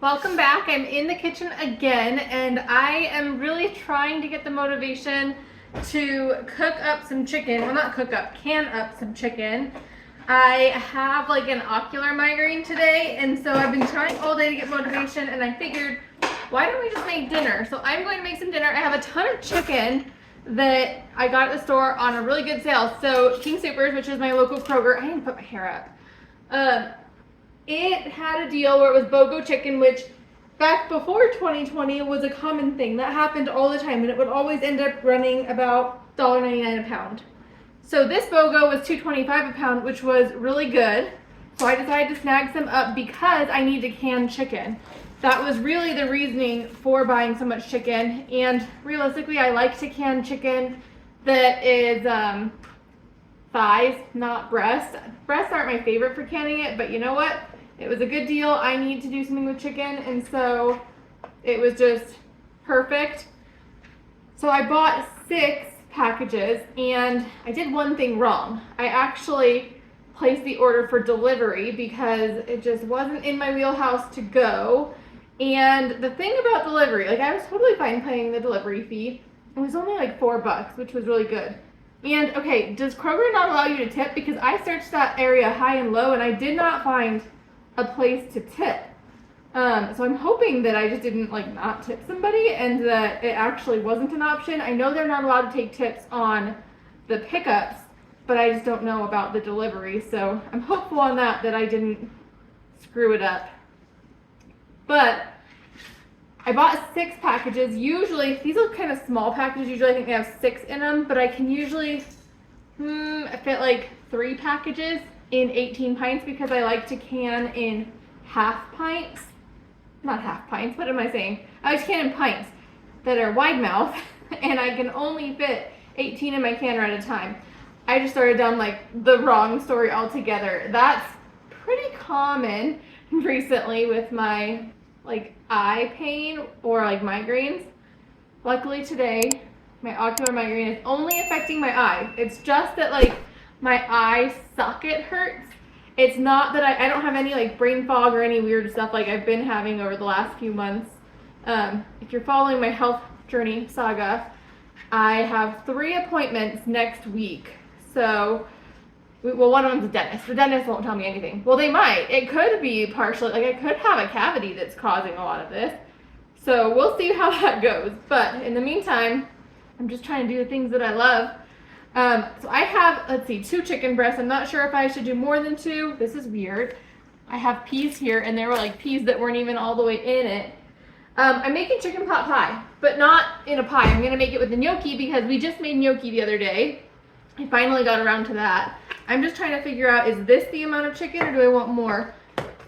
Welcome back. I'm in the kitchen again, and I am really trying to get the motivation to cook up some chicken. Well, not cook up, can up some chicken. I have like an ocular migraine today, and so I've been trying all day to get motivation, and I figured, why don't we just make dinner? So I'm going to make some dinner. I have a ton of chicken that I got at the store on a really good sale. So King Soopers, which is my local Kroger, I didn't put my hair up. It had a deal where it was BOGO chicken, which back before 2020 was a common thing. That happened all the time, and it would always end up running about $1.99 a pound. So this BOGO was $2.25 a pound, which was really good. So I decided to snag some up because I need to can chicken. That was really the reasoning for buying so much chicken. And realistically, I like to can chicken that is thighs, not breasts. Breasts aren't my favorite for canning it, but you know what? It was a good deal. I need to do something with chicken, and so it was just perfect. So I bought 6 packages, and I did one thing wrong. I actually placed the order for delivery because it just wasn't in my wheelhouse to go. And the thing about delivery, like I was totally fine paying the delivery fee. It was only like $4, which was really good. And okay, does Kroger not allow you to tip? Because I searched that area high and low, and I did not find a place to tip. So I'm hoping that I just didn't like not tip somebody and that it actually wasn't an option. I know they're not allowed to take tips on the pickups, but I just don't know about the delivery. So I'm hopeful on that I didn't screw it up. But I bought 6 packages. Usually, these are kind of small packages. Usually I think they have 6 in them, but I can usually fit like 3 packages in 18 pints because I like to can in half pints. Not half pints, what am I saying? I like to can in pints that are wide mouth, and I can only fit 18 in my canner at a time. I just started down like the wrong story altogether. That's pretty common recently with my like eye pain or like migraines. Luckily today, my ocular migraine is only affecting my eye. It's just that like my eye socket hurts. It's not that I don't have any like brain fog or any weird stuff like I've been having over the last few months. If you're following my health journey saga, I have 3 appointments next week. So, well, one of them's a dentist. The dentist won't tell me anything. Well, they might. It could be partially, like I could have a cavity that's causing a lot of this. So we'll see how that goes. But in the meantime, I'm just trying to do the things that I love. So I have, let's see, 2 chicken breasts. I'm not sure if I should do more than 2. This is weird. I have peas here, and there were like peas that weren't even all the way in it. I'm making chicken pot pie, but not in a pie. I'm going to make it with the gnocchi because we just made gnocchi the other day. I finally got around to that. I'm just trying to figure out, is this the amount of chicken or do I want more?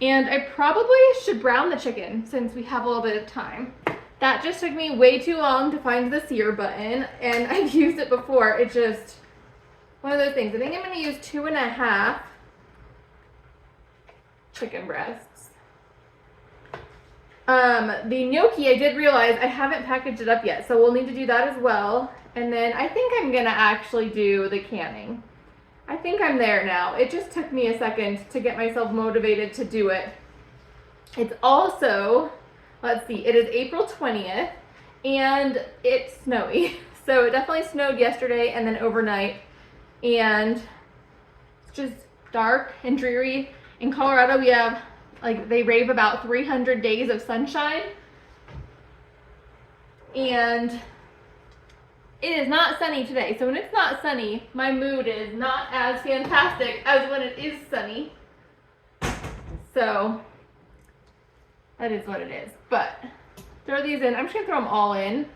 And I probably should brown the chicken since we have a little bit of time. That just took me way too long to find the sear button, and I've used it before. It's just one of those things. I think I'm going to use 2.5 chicken breasts. The gnocchi, I did realize I haven't packaged it up yet, so we'll need to do that as well. And then I think I'm going to actually do the canning. I think I'm there now. It just took me a second to get myself motivated to do it. It's also, let's see, it is April 20th, and it's snowy. So it definitely snowed yesterday and then overnight. And it's just dark and dreary. In Colorado, we have, like, they rave about 300 days of sunshine. And it is not sunny today. So when it's not sunny, my mood is not as fantastic as when it is sunny. So that is what it is. But throw these in. I'm just going to throw them all in.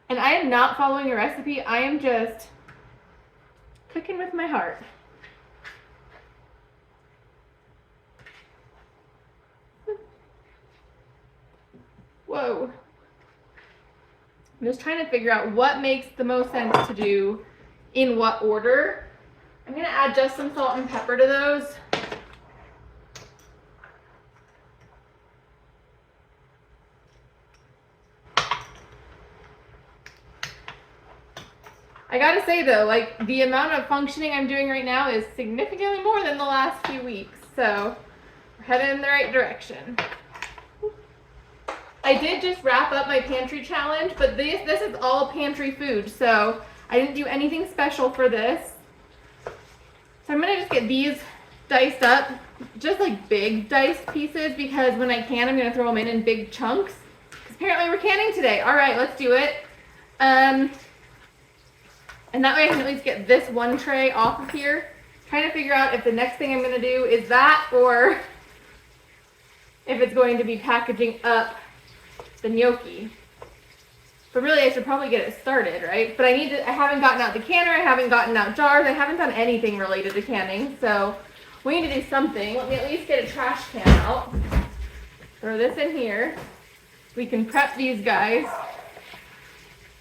And I am not following a recipe. I am just cooking with my heart. Whoa. I'm just trying to figure out what makes the most sense to do in what order. I'm going to add just some salt and pepper to those. I gotta say though, like the amount of functioning I'm doing right now is significantly more than the last few weeks. So We're headed in the right direction. I did just wrap up my pantry challenge, but this is all pantry food, so I didn't do anything special for this. So I'm gonna just get these diced up, just like big diced pieces, because when I can, I'm gonna throw them in big chunks. Because apparently we're canning today. All right, let's do it. And that way I can at least get this one tray off of here. Trying to figure out if the next thing I'm gonna do is that, or if it's going to be packaging up the gnocchi. But really, I should probably get it started, right? But I haven't gotten out the canner, I haven't gotten out jars, I haven't done anything related to canning, so we need to do something. Let me at least get a trash can out. Throw this in here. We can prep these guys.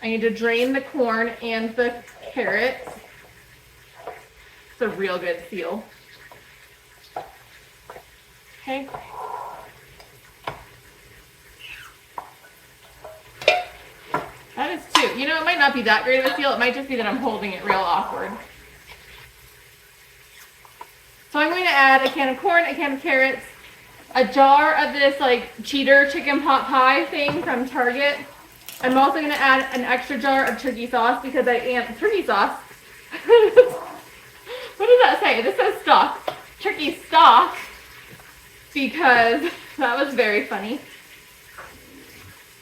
I need to drain the corn and the carrots. It's a real good seal. Okay. That is two. You know, it might not be that great of a seal. It might just be that I'm holding it real awkward. So I'm going to add a can of corn, a can of carrots, a jar of this like cheater chicken pot pie thing from Target. I'm also going to add an extra jar of turkey sauce because turkey sauce. What does that say? This says stock. Turkey stock, because that was very funny.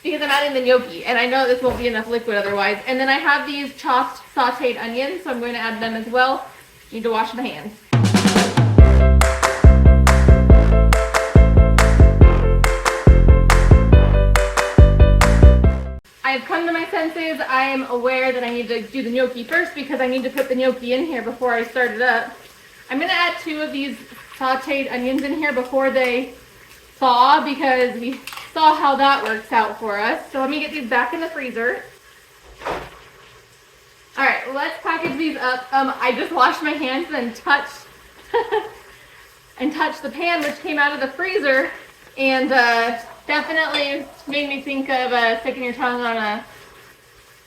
Because I'm adding the gnocchi, and I know this won't be enough liquid otherwise. And then I have these chopped sauteed onions, so I'm going to add them as well. Need to wash my hands. I have come to my senses. I am aware that I need to do the gnocchi first because I need to put the gnocchi in here before I start it up. I'm going to add 2 of these sauteed onions in here before they thaw, because we saw how that works out for us. So let me get these back in the freezer. All right, let's package these up. I just washed my hands and touched the pan, which came out of the freezer, and definitely made me think of sticking your tongue on a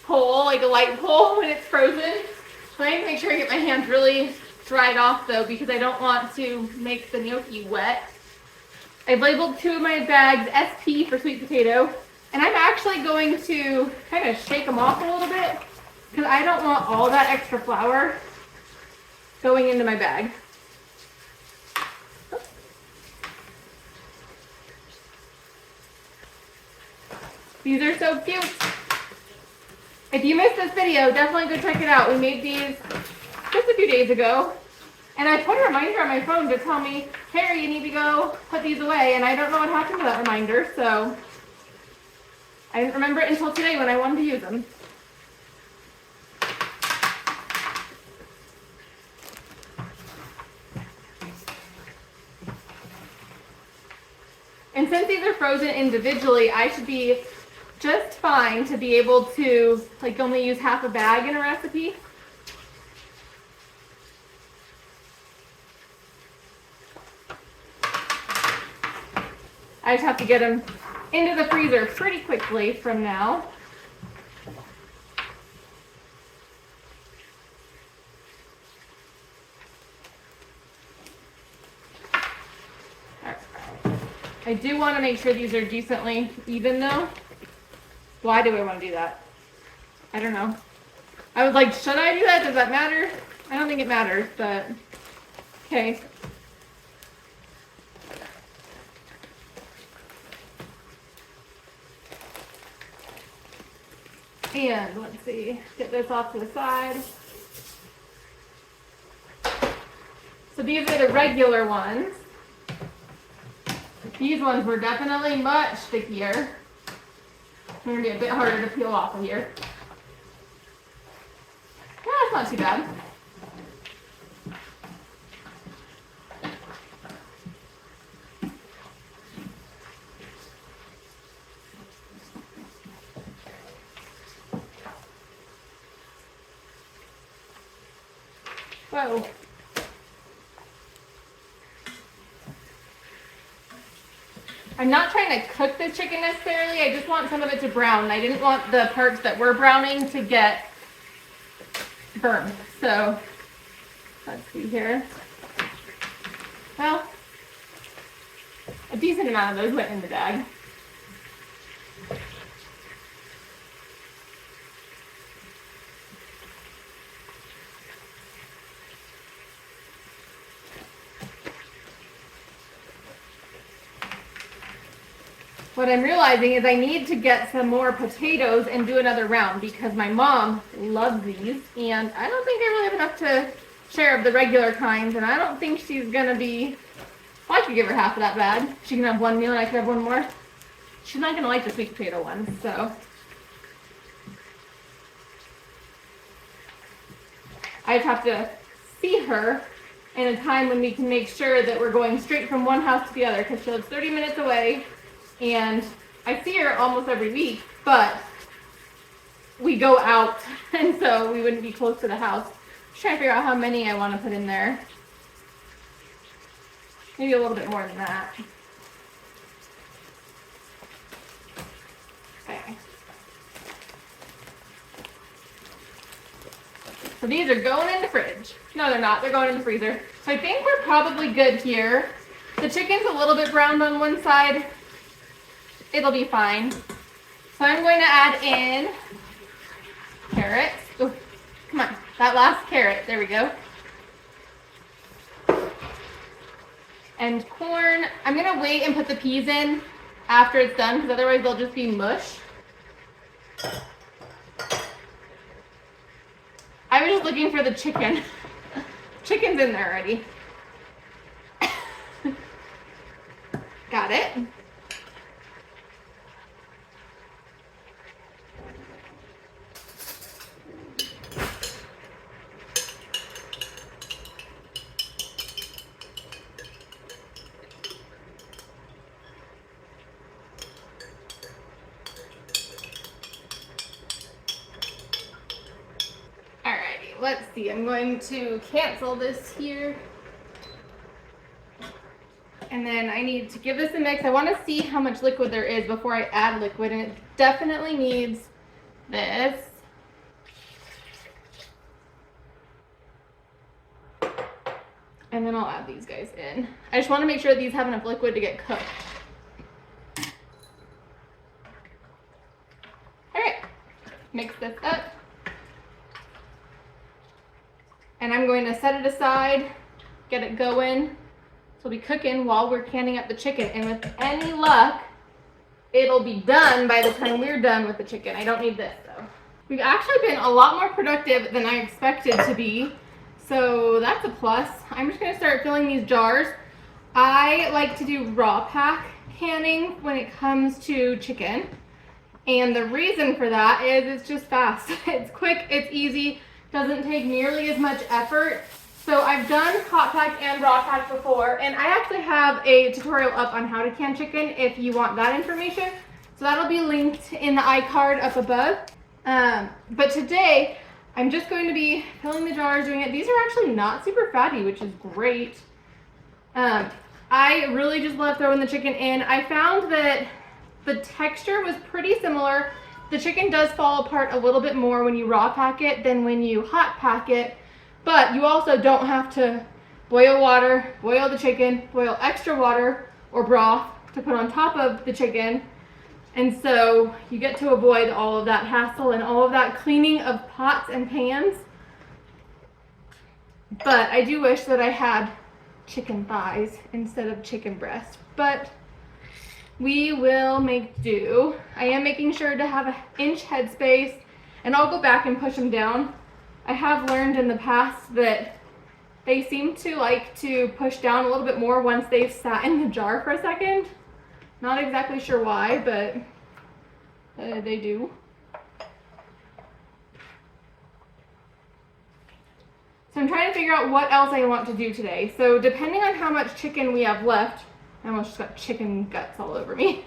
pole, like a light pole, when it's frozen. So I need to make sure I get my hands really dried off though, because I don't want to make the gnocchi wet. I've labeled 2 of my bags SP for sweet potato, and I'm actually going to kind of shake them off a little bit because I don't want all that extra flour going into my bag. These are so cute. If you missed this video, definitely go check it out. We made these just a few days ago. And I put a reminder on my phone to tell me, Carrie, you need to go put these away. And I don't know what happened to that reminder, so I didn't remember it until today when I wanted to use them. And since these are frozen individually, I should be just fine to be able to like only use half a bag in a recipe. I just have to get them into the freezer pretty quickly from now. I do want to make sure these are decently even though. Why do I want to do that? I don't know. I was like, should I do that? Does that matter? I don't think it matters, but okay. And let's see, get this off to the side. So these are the regular ones. These ones were definitely much stickier. They're gonna be a bit harder to peel off of here. Yeah, that's not too bad. Whoa. I'm not trying to cook the chicken necessarily, I just want some of it to brown. I didn't want the parts that were browning to get burned. So, let's see here. Well, a decent amount of those went in the bag. What I'm realizing is I need to get some more potatoes and do another round because my mom loves these, and I don't think I really have enough to share of the regular kinds, and I don't think she's gonna be, well, I could give her half of that bag. She can have one meal and I could have one more. She's not gonna like the sweet potato ones, so. I just have to see her in a time when we can make sure that we're going straight from one house to the other, because she lives 30 minutes away. And I see her almost every week, but we go out, and so we wouldn't be close to the house. Just trying to figure out how many I want to put in there. Maybe a little bit more than that. Okay. So these are going in the fridge. No, they're not. They're going in the freezer. So I think we're probably good here. The chicken's a little bit browned on one side. It'll be fine. So I'm going to add in carrots. Oh, come on, that last carrot. There we go. And corn. I'm going to wait and put the peas in after it's done because otherwise they'll just be mush. I was just looking for the chicken. Chicken's in there already. Got it. Let's see, I'm going to cancel this here. And then I need to give this a mix. I want to see how much liquid there is before I add liquid, and it definitely needs this. And then I'll add these guys in. I just want to make sure these have enough liquid to get cooked. All right, mix this up. And I'm going to set it aside, get it going. So it'll be cooking while we're canning up the chicken. And with any luck, it'll be done by the time we're done with the chicken. I don't need this though. We've actually been a lot more productive than I expected to be. So that's a plus. I'm just gonna start filling these jars. I like to do raw pack canning when it comes to chicken. And the reason for that is it's just fast. It's quick, it's easy. Doesn't take nearly as much effort. So I've done hot pack and raw pack before, and I actually have a tutorial up on how to can chicken if you want that information. So that'll be linked in the iCard up above. But today, I'm just going to be filling the jars, doing it. These are actually not super fatty, which is great. I really just love throwing the chicken in. I found that the texture was pretty similar. The chicken does fall apart a little bit more when you raw pack it than when you hot pack it, but you also don't have to boil water, boil the chicken, boil extra water or broth to put on top of the chicken. And so you get to avoid all of that hassle and all of that cleaning of pots and pans. But I do wish that I had chicken thighs instead of chicken breast, but we will make do. I am making sure to have an inch headspace, and I'll go back and push them down. I have learned in the past that they seem to like to push down a little bit more once they've sat in the jar for a second. Not exactly sure why, but they do. So I'm trying to figure out what else I want to do today. So depending on how much chicken we have left, I almost just got chicken guts all over me.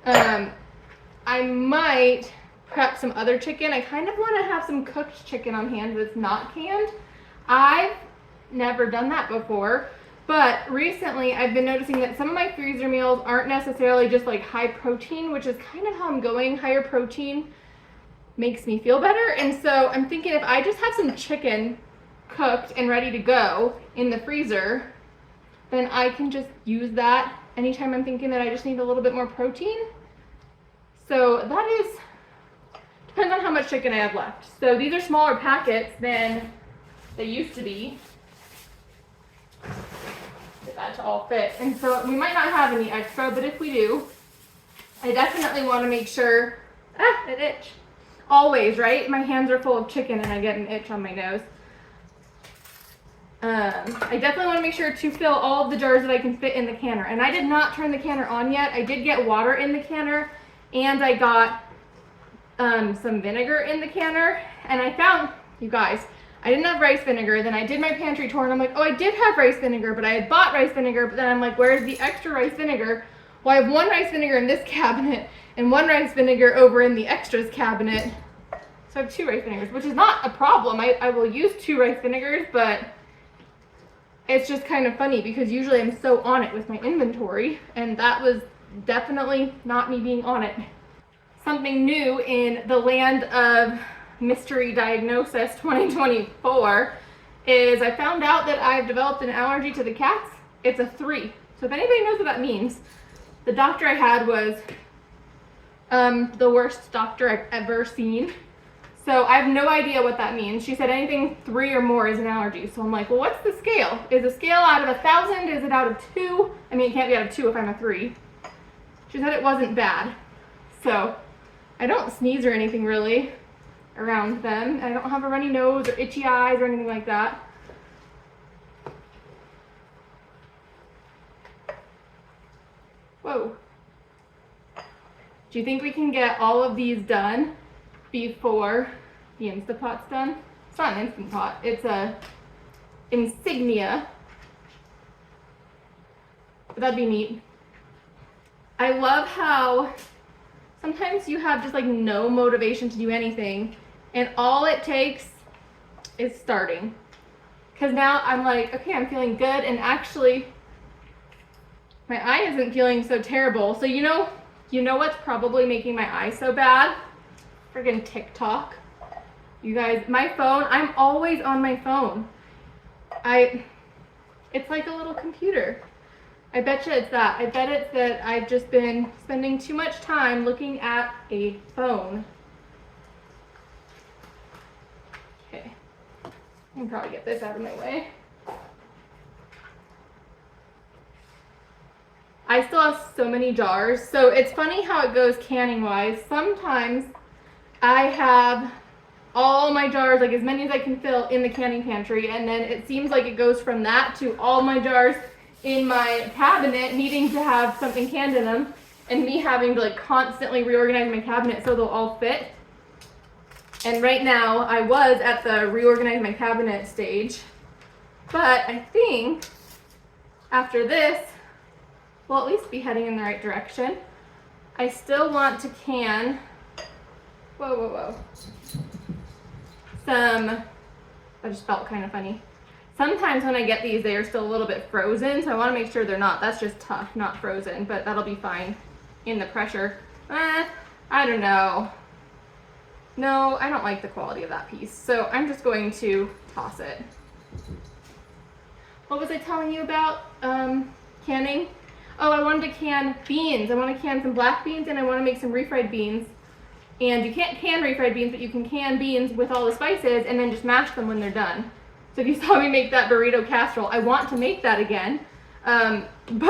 I might prep some other chicken. I kind of want to have some cooked chicken on hand that's not canned. I've never done that before, but recently I've been noticing that some of my freezer meals aren't necessarily just like high protein, which is kind of how I'm going. Higher protein makes me feel better. And so I'm thinking if I just have some chicken cooked and ready to go in the freezer, then I can just use that anytime I'm thinking that I just need a little bit more protein. So that is, depends on how much chicken I have left. So these are smaller packets than they used to be. Get that to all fit. And so we might not have any extra, but if we do, I definitely want to make sure, it itch. Always, right? My hands are full of chicken and I get an itch on my nose. I definitely want to make sure to fill all of the jars that I can fit in the canner. And I did not turn the canner on yet. I did get water in the canner and I got some vinegar in the canner. And I found, you guys, I didn't have rice vinegar. Then I did my pantry tour and I'm like, oh, I did have rice vinegar, but I had bought rice vinegar. But then I'm like, where's the extra rice vinegar? Well, I have one rice vinegar in this cabinet and one rice vinegar over in the extras cabinet. So I have 2 rice vinegars, which is not a problem. I will use 2 rice vinegars, but it's just kind of funny because usually I'm so on it with my inventory, and that was definitely not me being on it. Something new in the land of mystery diagnosis 2024 is I found out that I've developed an allergy to the cats. It's a 3. So if anybody knows what that means, the doctor I had was the worst doctor I've ever seen. So I have no idea what that means. She said anything 3 or more is an allergy. So I'm like, well, what's the scale? Is the scale out of 1,000? Is it out of 2? I mean, it can't be out of 2 if I'm a 3. She said it wasn't bad. So I don't sneeze or anything really around them. I don't have a runny nose or itchy eyes or anything like that. Whoa. Do you think we can get all of these done before the Instant Pot's done? It's not an Instant Pot, it's a Insignia. But that'd be neat. I love how sometimes you have just like no motivation to do anything and all it takes is starting. Because now I'm like, okay, I'm feeling good, and actually my eye isn't feeling so terrible. So you know what's probably making my eye so bad? Friggin' TikTok. You guys, my phone, I'm always on my phone. It's like a little computer. I bet you it's that. I bet it's that I've just been spending too much time looking at a phone. Okay, I can probably get this out of my way. I still have so many jars. So it's funny how it goes canning wise. Sometimes I have all my jars, like as many as I can fill in the canning pantry, and then it seems like it goes from that to all my jars in my cabinet needing to have something canned in them, and me having to like constantly reorganize my cabinet so they'll all fit. And right now I was at the reorganize my cabinet stage, but I think after this we'll at least be heading in the right direction. I still want to can, that just felt kind of funny. Sometimes when I get these, they are still a little bit frozen, so I want to make sure they're not. That's just tough, not frozen, but that'll be fine in the pressure. I don't know. No, I don't like the quality of that piece, so I'm just going to toss it. What was I telling you about canning? Oh, I wanted to can beans. I want to can some black beans, and I want to make some refried beans. And you can't can refried beans, but you can can beans with all the spices and then just mash them when they're done. So if you saw me make that burrito casserole, I want to make that again, but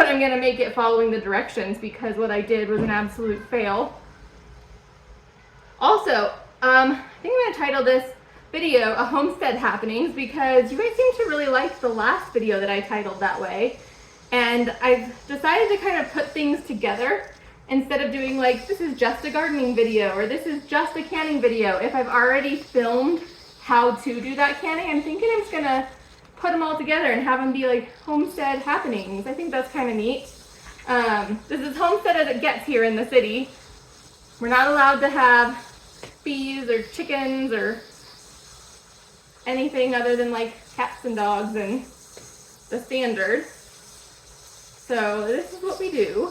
I'm gonna make it following the directions because what I did was an absolute fail. Also, I think I'm gonna title this video a Homestead Happenings because you guys seem to really like the last video that I titled that way. And I've decided to kind of put things together instead of doing like, this is just a gardening video or this is just a canning video. If I've already filmed how to do that canning, I'm thinking I'm just gonna put them all together and have them be like Homestead Happenings. I think that's kind of neat. This is homestead as it gets here in the city. We're not allowed to have bees or chickens or anything other than like cats and dogs and the standard. So this is what we do.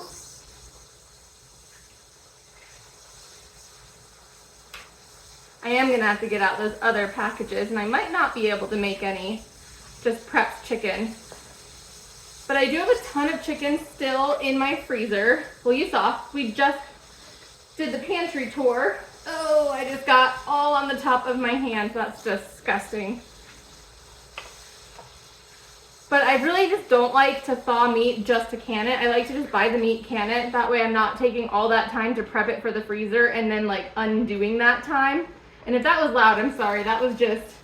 I am gonna have to get out those other packages, and I might not be able to make any just prepped chicken. But I do have a ton of chicken still in my freezer. Well, you saw, we just did the pantry tour. Oh, I just got all on the top of my hand. That's disgusting. But I really just don't like to thaw meat just to can it. I like to just buy the meat, can it. That way I'm not taking all that time to prep it for the freezer and then like undoing that time. And if that was loud, I'm sorry. That was just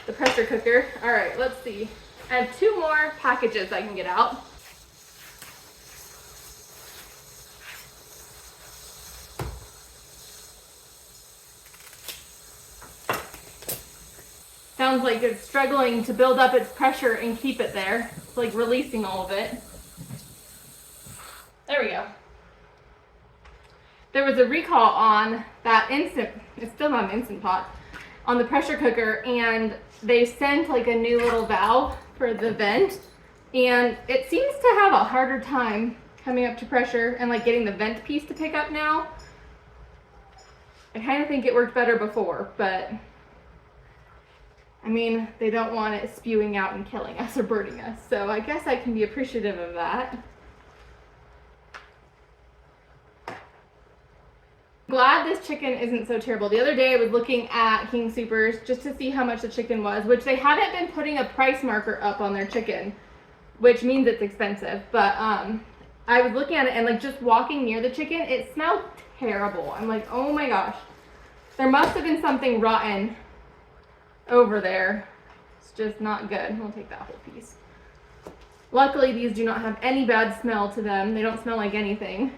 the pressure cooker. All right, let's see. I have 2 more packages I can get out. Sounds like it's struggling to build up its pressure and keep it there. It's like releasing all of it. There we go. There was a recall on that it's still not an Instant Pot, on the pressure cooker, and they sent like a new little valve for the vent, and it seems to have a harder time coming up to pressure and like getting the vent piece to pick up now. I kind of think it worked better before, but I mean, they don't want it spewing out and killing us or burning us, so I guess I can be appreciative of that. Glad this chicken isn't so terrible. The other day I was looking at King Soopers just to see how much the chicken was, which they haven't been putting a price marker up on their chicken, which means it's expensive. But I was looking at it and like just walking near the chicken, it smelled terrible. I'm like, oh my gosh. There must have been something rotten over there. It's just not good. We'll take that whole piece. Luckily, these do not have any bad smell to them. They don't smell like anything.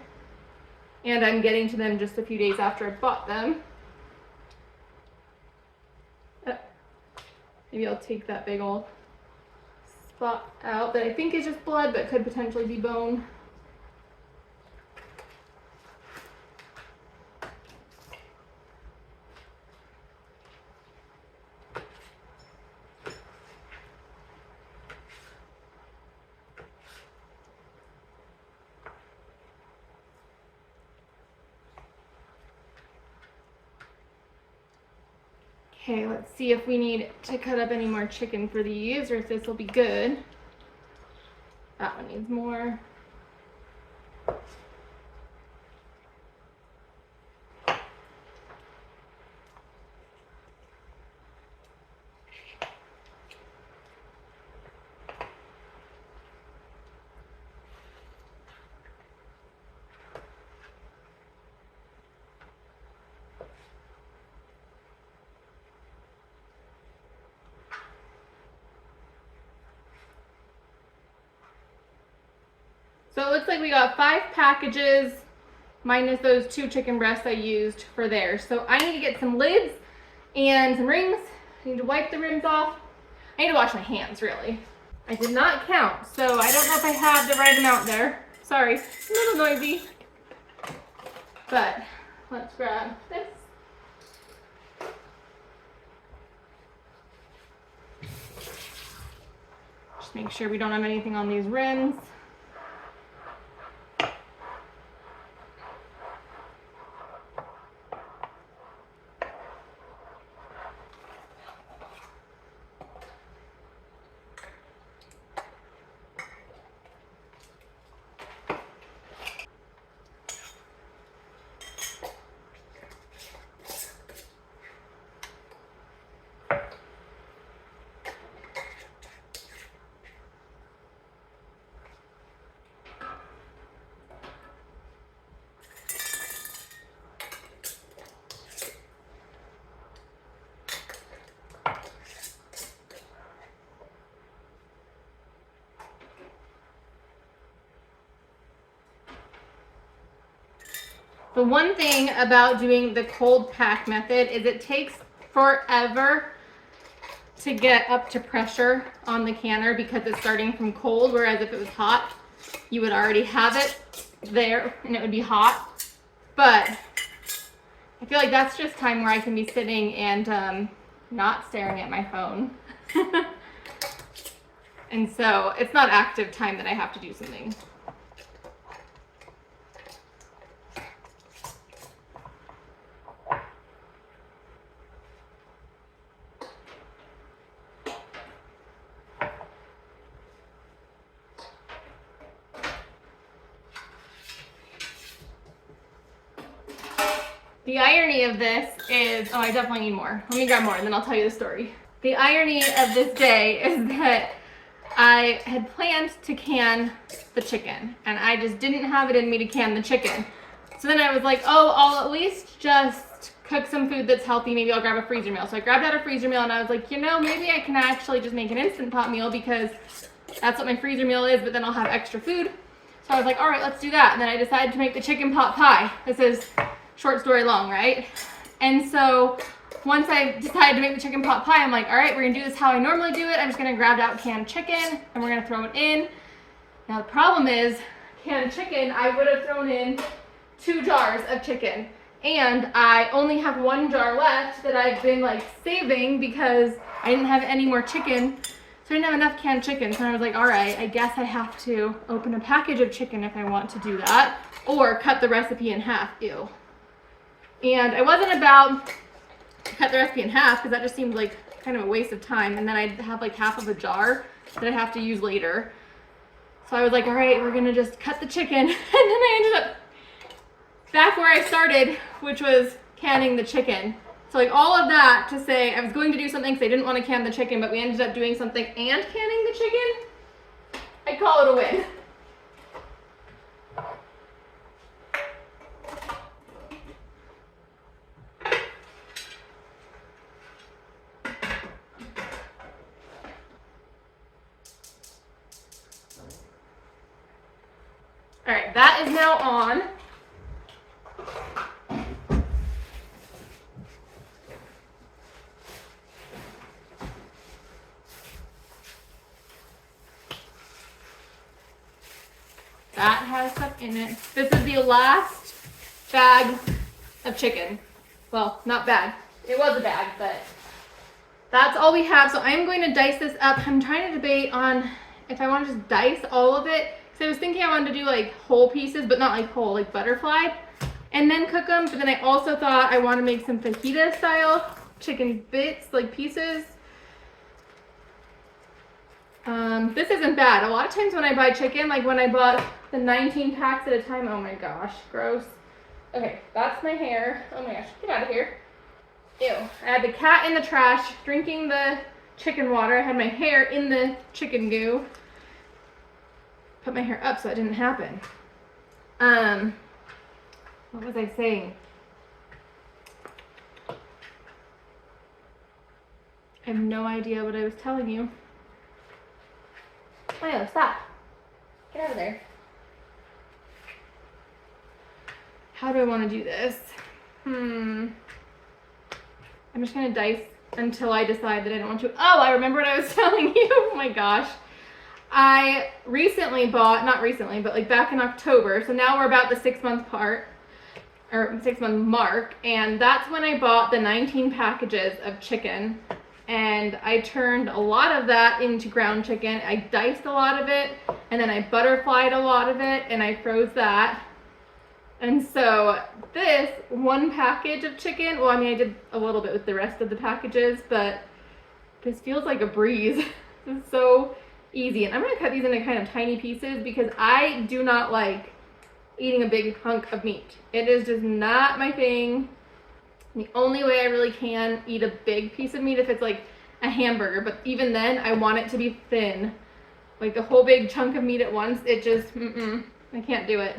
And I'm getting to them just a few days after I bought them. Maybe I'll take that big old spot out that I think is just blood, but could potentially be bone. Okay, let's see if we need to cut up any more chicken for these or if this will be good. That one needs more. So it looks like we got 5 packages minus those 2 chicken breasts I used for there. So I need to get some lids and some rings. I need to wipe the rims off. I need to wash my hands, really. I did not count, so I don't know if I have the right amount there. Sorry, a little noisy. But let's grab this. Just make sure we don't have anything on these rims. The one thing about doing the cold pack method is it takes forever to get up to pressure on the canner because it's starting from cold, whereas if it was hot, you would already have it there and it would be hot. But I feel like that's just time where I can be sitting and not staring at my phone. And so it's not active time that I have to do something. The irony of this is, oh, I definitely need more. Let me grab more and then I'll tell you the story. The irony of this day is that I had planned to can the chicken and I just didn't have it in me to can the chicken. So then I was like, oh, I'll at least just cook some food that's healthy. Maybe I'll grab a freezer meal. So I grabbed out a freezer meal and I was like, you know, maybe I can actually just make an Instant Pot meal because that's what my freezer meal is, but then I'll have extra food. So I was like, all right, let's do that. And then I decided to make the chicken pot pie. This is short story long, right? And so once I decided to make the chicken pot pie, I'm like, all right, we're gonna do this how I normally do it. I'm just gonna grab out canned chicken and we're gonna throw it in. Now the problem is, canned chicken, I would have thrown in 2 jars of chicken. And I only have 1 jar left that I've been like saving because I didn't have any more chicken. So I didn't have enough canned chicken. So I was like, all right, I guess I have to open a package of chicken if I want to do that, or cut the recipe in half. Ew. And I wasn't about to cut the recipe in half because that just seemed like kind of a waste of time. And then I'd have like half of a jar that I'd have to use later. So I was like, all right, we're gonna just cut the chicken. And then I ended up back where I started, which was canning the chicken. So like all of that to say I was going to do something because I didn't want to can the chicken, but we ended up doing something and canning the chicken. I call it a win. All right, that is now on. That has stuff in it. This is the last bag of chicken. Well, not bag. It was a bag, but that's all we have. So I'm going to dice this up. I'm trying to debate on if I want to just dice all of it. So I was thinking I wanted to do like whole pieces, but not like whole, like butterfly, and then cook them. But then I also thought I want to make some fajita style chicken bits, like pieces. This isn't bad. A lot of times when I buy chicken, like when I bought the 19 packs at a time, oh my gosh, gross. Okay, that's my hair. Oh my gosh, get out of here. Ew. I had the cat in the trash drinking the chicken water. I had my hair in the chicken goo. Put my hair up so it didn't happen. What was I saying? I have no idea what I was telling you. Oh no, stop. Get out of there. How do I want to do this? I'm just gonna dice until I decide that I don't want to. Oh, I remember what I was telling you. Oh my gosh. I recently bought, not recently, but like back in October. So now we're about the 6-month part, or 6-month mark. And that's when I bought the 19 packages of chicken. And I turned a lot of that into ground chicken. I diced a lot of it, and then I butterflied a lot of it, and I froze that. And so this 1 package of chicken, well, I mean, I did a little bit with the rest of the packages, but this feels like a breeze. This is so easy. And I'm gonna cut these into kind of tiny pieces because I do not like eating a big hunk of meat. It is just not my thing. The only way I really can eat a big piece of meat if it's like a hamburger, but even then I want it to be thin. Like a whole big chunk of meat at once, it just, I can't do it.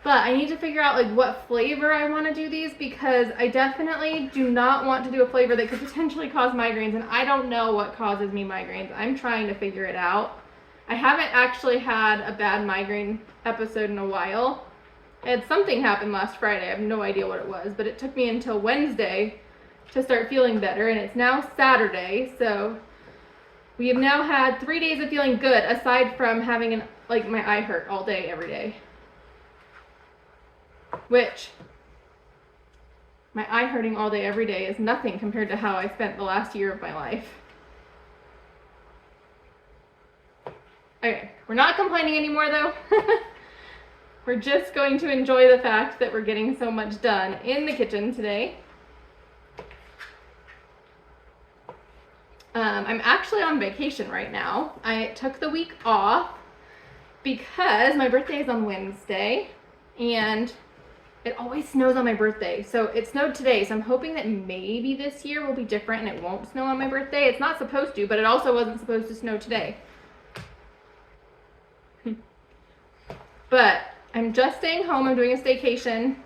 But I need to figure out like what flavor I want to do these because I definitely do not want to do a flavor that could potentially cause migraines, and I don't know what causes me migraines. I'm trying to figure it out. I haven't actually had a bad migraine episode in a while. I had something happen last Friday. I have no idea what it was, but it took me until Wednesday to start feeling better, and it's now Saturday, so we have now had 3 days of feeling good aside from having like my eye hurt all day every day. Which, my eye hurting all day every day is nothing compared to how I spent the last year of my life. Okay, we're not complaining anymore though. We're just going to enjoy the fact that we're getting so much done in the kitchen today. I'm actually on vacation right now. I took the week off because my birthday is on Wednesday and it always snows on my birthday. So it snowed today, so I'm hoping that maybe this year will be different and it won't snow on my birthday. It's not supposed to, but it also wasn't supposed to snow today. But I'm just staying home. I'm doing a staycation.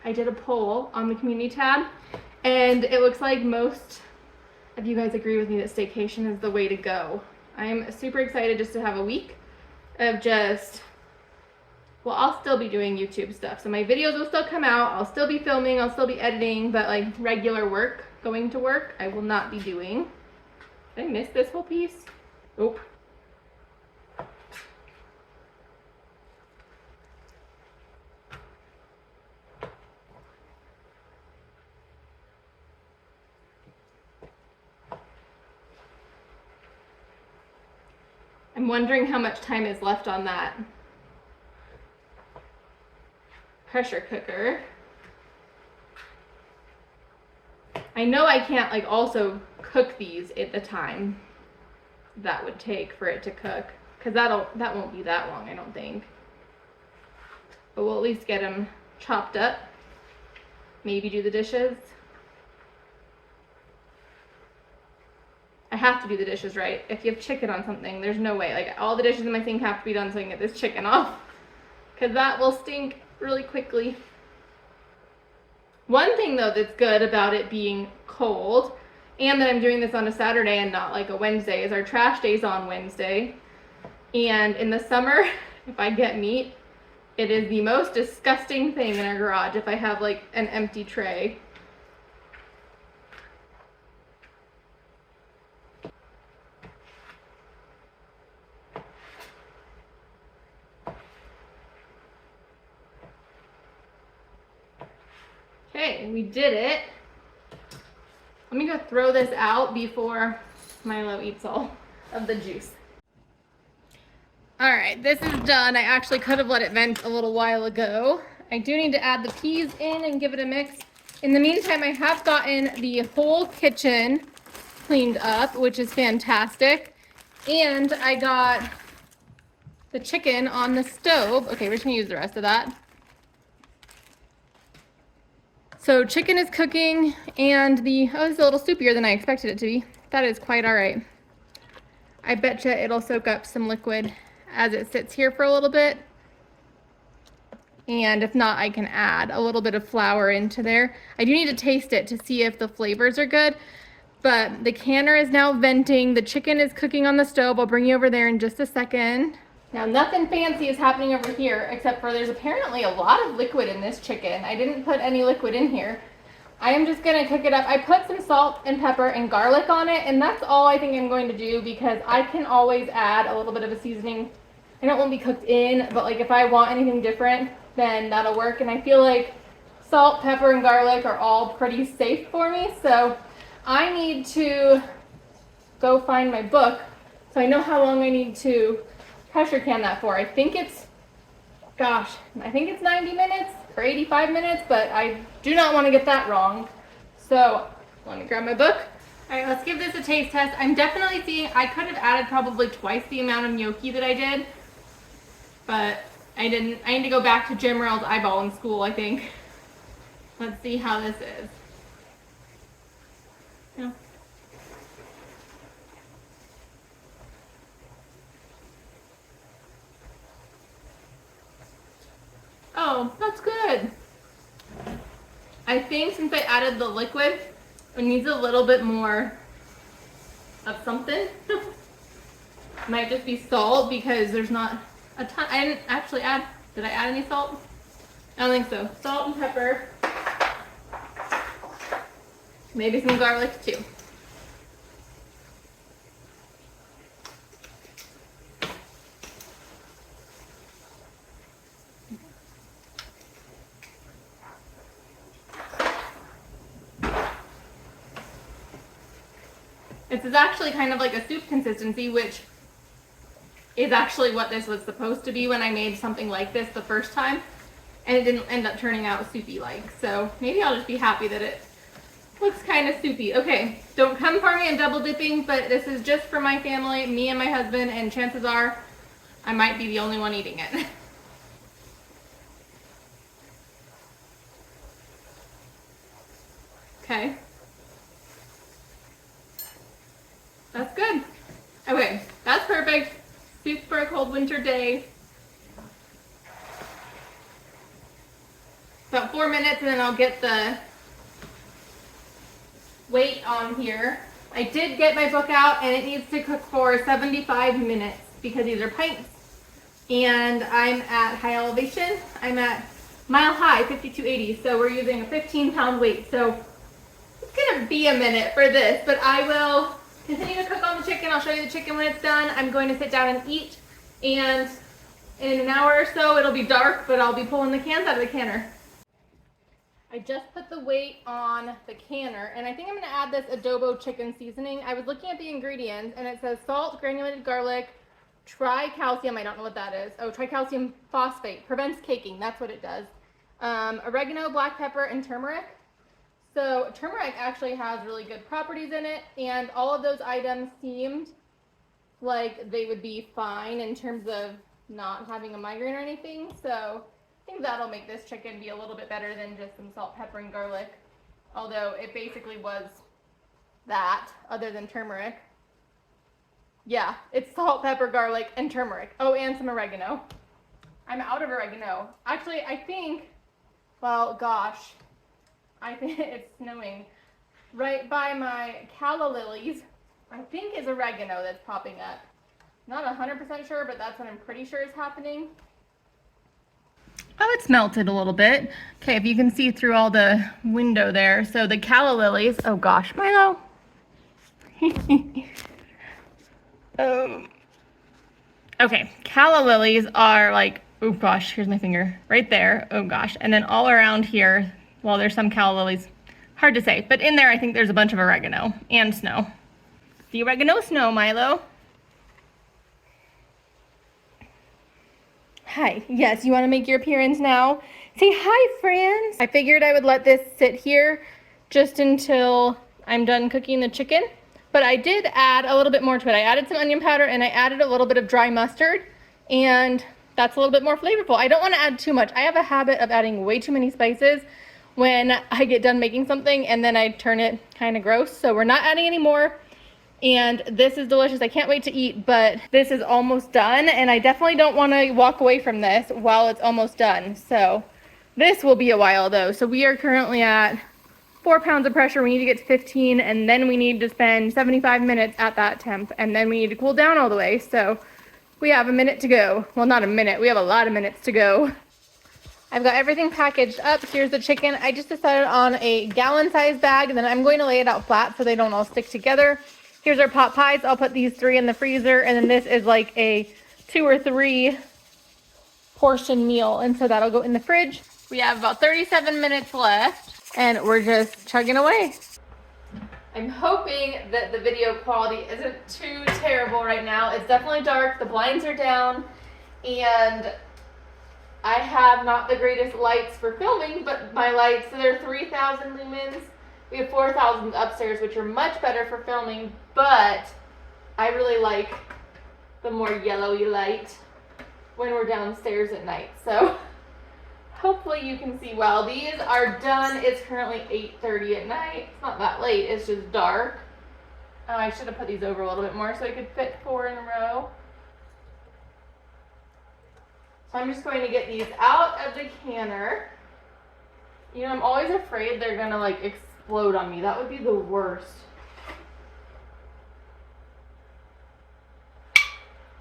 I did a poll on the community tab, and it looks like most of you guys agree with me that staycation is the way to go. I'm super excited just to have a week of just, well, I'll still be doing YouTube stuff. So my videos will still come out. I'll still be filming. I'll still be editing, but like regular work, going to work, I will not be doing. Did I miss this whole piece? Nope. I'm wondering how much time is left on that pressure cooker. I know I can't like also cook these at the time that would take for it to cook, because that won't be that long, I don't think. But we'll at least get them chopped up. Maybe do the dishes. I have to do the dishes, right? If you have chicken on something, there's no way. Like, all the dishes in my sink have to be done so I can get this chicken off, because that will stink really quickly. One thing though that's good about it being cold, and that I'm doing this on a Saturday and not like a Wednesday, is our trash day's on Wednesday. And in the summer, if I get meat, it is the most disgusting thing in our garage if I have like an empty tray. Okay, we did it. Let me go throw this out before Milo eats all of the juice. All right, this is done. I actually could have let it vent a little while ago. I do need to add the peas in and give it a mix. In the meantime, I have gotten the whole kitchen cleaned up, which is fantastic. And I got the chicken on the stove. Okay, we're just gonna use the rest of that. So chicken is cooking, and oh, it's a little soupier than I expected it to be. That is quite all right. I bet you it'll soak up some liquid as it sits here for a little bit. And if not, I can add a little bit of flour into there. I do need to taste it to see if the flavors are good, but the canner is now venting. The chicken is cooking on the stove. I'll bring you over there in just a second. Now, nothing fancy is happening over here, except for there's apparently a lot of liquid in this chicken. I didn't put any liquid in here. I am just gonna cook it up. I put some salt and pepper and garlic on it, and that's all I think I'm going to do, because I can always add a little bit of a seasoning. I know it won't be cooked in, but like if I want anything different, then that'll work. And I feel like salt, pepper, and garlic are all pretty safe for me. So I need to go find my book so I know how long I need to pressure can that for. I think it's 90 minutes or 85 minutes, but I do not want to get that wrong. So let me grab my book. All right, let's give this a taste test. I'm definitely seeing, I could have added probably twice the amount of gnocchi that I did, but I didn't. I need to go back to Jim Merrill's eyeball in school, I think. Let's see how this is. Yeah. Oh, that's good. I think since I added the liquid, it needs a little bit more of something. Might just be salt, because there's not a ton. I didn't actually add, did I add any salt? I don't think so. Salt and pepper. Maybe some garlic too. This is actually kind of like a soup consistency, which is actually what this was supposed to be when I made something like this the first time, and it didn't end up turning out soupy like. So maybe I'll just be happy that it Looks kind of soupy. Okay, don't come for me in double dipping, but this is just for my family, me and my husband, and chances are I might be the only one eating it. Okay. That's good. Okay, that's perfect. Soup for a cold winter day. About 4 minutes and then I'll get the weight on here. I did get my book out and it needs to cook for 75 minutes because these are pints. And I'm at high elevation. I'm at mile high, 5280. So we're using a 15-pound weight. So it's gonna be a minute for this, but I will continue to cook on the chicken. I'll show you the chicken when it's done. I'm going to sit down and eat. And in an hour or so, it'll be dark, but I'll be pulling the cans out of the canner. I just put the weight on the canner, and I think I'm going to add this adobo chicken seasoning. I was looking at the ingredients, and it says salt, granulated garlic, tricalcium, I don't know what that is. Oh, tricalcium phosphate, prevents caking, that's what it does. Oregano, black pepper, and turmeric. So turmeric actually has really good properties in it, and all of those items seemed like they would be fine in terms of not having a migraine or anything. So I think that'll make this chicken be a little bit better than just some salt, pepper, and garlic. Although it basically was that, other than turmeric. Yeah, it's salt, pepper, garlic, and turmeric. Oh, and some oregano. I'm out of oregano. Actually, I think, well, gosh, I think it's snowing. Right by my calla lilies, I think is oregano that's popping up. Not 100% sure, but that's what I'm pretty sure is happening. Oh, it's melted a little bit. Okay, if you can see through all the window there. So the calla lilies, oh gosh, Milo. Okay, calla lilies are like, oh gosh, here's my finger, right there, oh gosh. And then all around here, well, there's some calla lilies, hard to say. But in there, I think there's a bunch of oregano and snow. The oregano snow, Milo. Hi, yes, you want to make your appearance now? Say hi, friends. I figured I would let this sit here just until I'm done cooking the chicken, but I did add a little bit more to it. I added some onion powder and I added a little bit of dry mustard, and that's a little bit more flavorful. I don't want to add too much. I have a habit of adding way too many spices when I get done making something and then I turn it kind of gross, so we're not adding any more. And this is delicious. I can't wait to eat, but this is almost done, and I definitely don't want to walk away from this while it's almost done. So this will be a while though. So we are currently at 4 pounds of pressure. We need to get to 15, and then we need to spend 75 minutes at that temp, and then we need to cool down all the way. So we have a minute to go. Well, not a minute. We have a lot of minutes to go. I've got everything packaged up. Here's the chicken. I just decided on a gallon-sized bag, and then I'm going to lay it out flat so they don't all stick together. Here's our pot pies. I'll put these 3 in the freezer, and then this is like a 2 or 3 portion meal, and so that'll go in the fridge. We have about 37 minutes left, and we're just chugging away. I'm hoping that the video quality isn't too terrible right now. It's definitely dark. The blinds are down, and I have not the greatest lights for filming, but my lights, so they're 3,000 lumens. We have 4,000 upstairs, which are much better for filming, but I really like the more yellowy light when we're downstairs at night. So hopefully you can see well. These are done. It's currently 8:30 at night. It's not that late. It's just dark. I should have put these over a little bit more so I could fit 4 in a row. So I'm just going to get these out of the canner. You know, I'm always afraid they're gonna like explode on me. That would be the worst.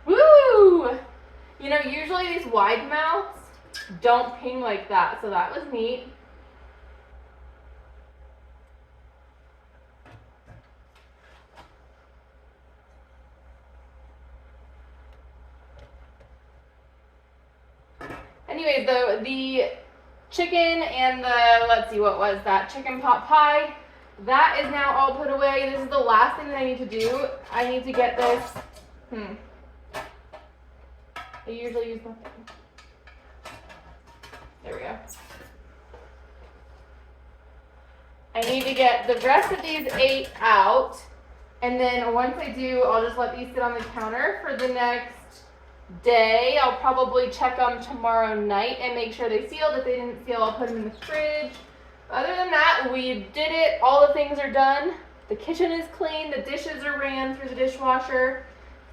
Woo! You know, usually these wide mouths don't ping like that, so that was neat. Anyways, though, the chicken and the, let's see, what was that? Chicken pot pie. That is now all put away. This is the last thing that I need to do. I need to get this. I usually use my phone. There we go. I need to get the rest of these 8 out. And then once I do, I'll just let these sit on the counter for the next day. I'll probably check them tomorrow night and make sure they sealed. If they didn't seal, I'll put them in the fridge. Other than that, we did it. All the things are done. The kitchen is clean. The dishes are ran through the dishwasher.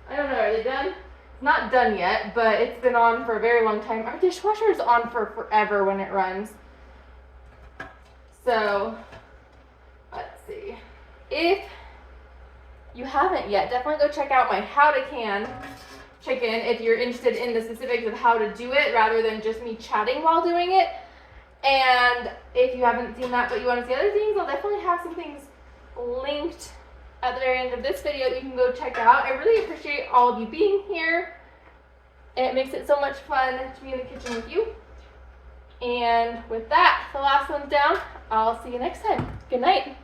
I don't know, are they done? It's not done yet, but it's been on for a very long time. Our dishwasher is on for forever when it runs. So, let's see. If you haven't yet, definitely go check out my how to can chicken if you're interested in the specifics of how to do it rather than just me chatting while doing it. And if you haven't seen that but you want to see other things, I'll definitely have some things linked at the very end of this video that you can go check out. I really appreciate all of you being here. It makes it so much fun to be in the kitchen with you. And with that, the last one's down. I'll see you next time. Good night.